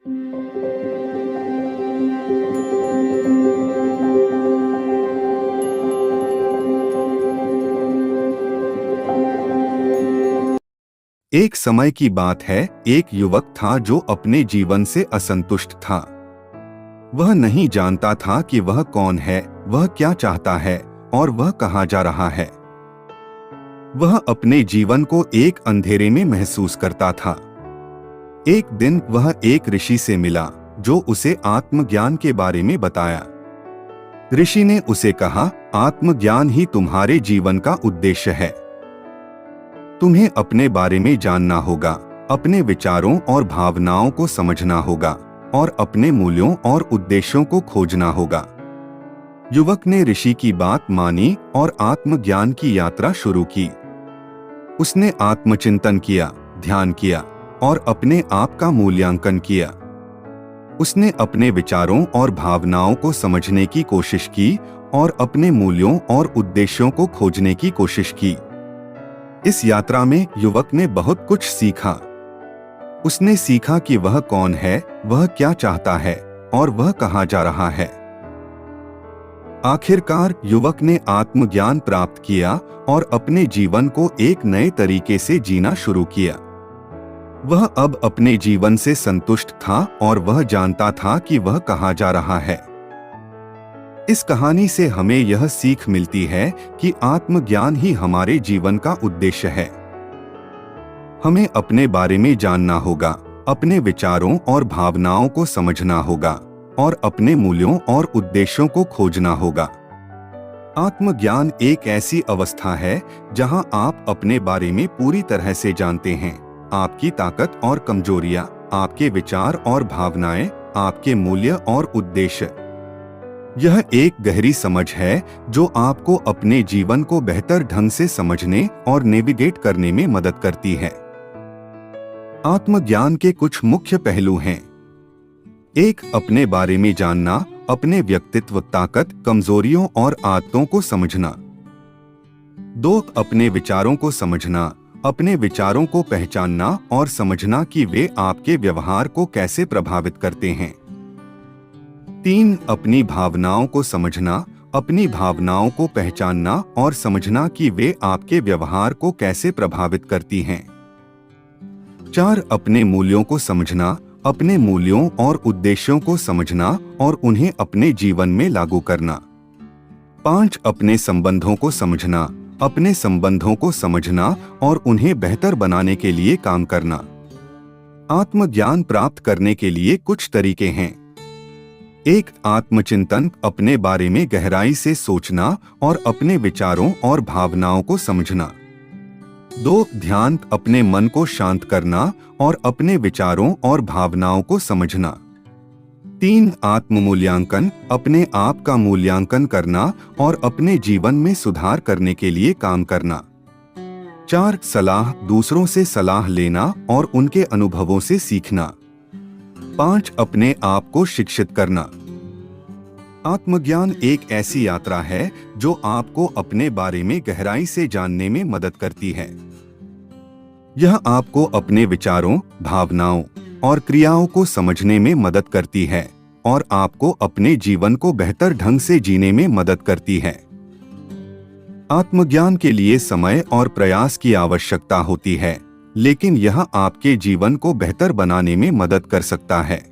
एक समय की बात है, एक युवक था जो अपने जीवन से असंतुष्ट था। वह नहीं जानता था कि वह कौन है, वह क्या चाहता है और वह कहाँ जा रहा है। वह अपने जीवन को एक अंधेरे में महसूस करता था। एक दिन वह एक ऋषि से मिला जो उसे आत्मज्ञान के बारे में बताया। ऋषि ने उसे कहा, आत्मज्ञान ही तुम्हारे जीवन का उद्देश्य है। तुम्हें अपने बारे में जानना होगा, अपने विचारों और भावनाओं को समझना होगा और अपने मूल्यों और उद्देश्यों को खोजना होगा। युवक ने ऋषि की बात मानी और आत्मज्ञान की यात्रा शुरू की। उसने आत्मचिंतन किया, ध्यान किया और अपने आप का मूल्यांकन किया। उसने अपने विचारों और भावनाओं को समझने की कोशिश की और अपने मूल्यों और उद्देश्यों को खोजने की कोशिश की। इस यात्रा में युवक ने बहुत कुछ सीखा। उसने सीखा कि वह कौन है, वह क्या चाहता है और वह कहाँ जा रहा है। आखिरकार युवक ने आत्मज्ञान प्राप्त किया और अपने जीवन को एक नए तरीके से जीना शुरू किया। वह अब अपने जीवन से संतुष्ट था और वह जानता था कि वह कहाँ जा रहा है। इस कहानी से हमें यह सीख मिलती है कि आत्मज्ञान ही हमारे जीवन का उद्देश्य है। हमें अपने बारे में जानना होगा, अपने विचारों और भावनाओं को समझना होगा और अपने मूल्यों और उद्देश्यों को खोजना होगा। आत्मज्ञान एक ऐसी अवस्था है जहां आप अपने बारे में पूरी तरह से जानते हैं। आपकी ताकत और कमजोरियां, आपके विचार और भावनाएं, आपके मूल्य और उद्देश्य। यह एक गहरी समझ है जो आपको अपने जीवन को बेहतर ढंग से समझने और नेविगेट करने में मदद करती है। आत्मज्ञान के कुछ मुख्य पहलू हैं। 1. अपने बारे में जानना, अपने व्यक्तित्व, ताकत, कमजोरियों और आदतों को समझना। 2. अपने विचारों को समझना, अपने विचारों को पहचानना और समझना कि वे आपके व्यवहार को कैसे प्रभावित करते हैं। 3. अपनी भावनाओं को समझना, अपनी भावनाओं को पहचानना और समझना कि वे आपके व्यवहार को कैसे प्रभावित करती हैं। 4. अपने मूल्यों को समझना, अपने मूल्यों और उद्देश्यों को समझना और उन्हें अपने जीवन में लागू करना। 5. अपने संबंधों को समझना, अपने संबंधों को समझना और उन्हें बेहतर बनाने के लिए काम करना। आत्मज्ञान प्राप्त करने के लिए कुछ तरीके हैं। 1. आत्मचिंतन, अपने बारे में गहराई से सोचना और अपने विचारों और भावनाओं को समझना। 2. ध्यान, अपने मन को शांत करना और अपने विचारों और भावनाओं को समझना। 3. आत्म-मूल्यांकन, अपने आप का मूल्यांकन करना और अपने जीवन में सुधार करने के लिए काम करना। 4. सलाह, दूसरों से सलाह लेना और उनके अनुभवों से सीखना। 5. अपने आप को शिक्षित करना। आत्मज्ञान एक ऐसी यात्रा है जो आपको अपने बारे में गहराई से जानने में मदद करती है। यह आपको अपने विचारों, भावनाओं और क्रियाओं को समझने में मदद करती है और आपको अपने जीवन को बेहतर ढंग से जीने में मदद करती है। आत्मज्ञान के लिए समय और प्रयास की आवश्यकता होती है, लेकिन यह आपके जीवन को बेहतर बनाने में मदद कर सकता है।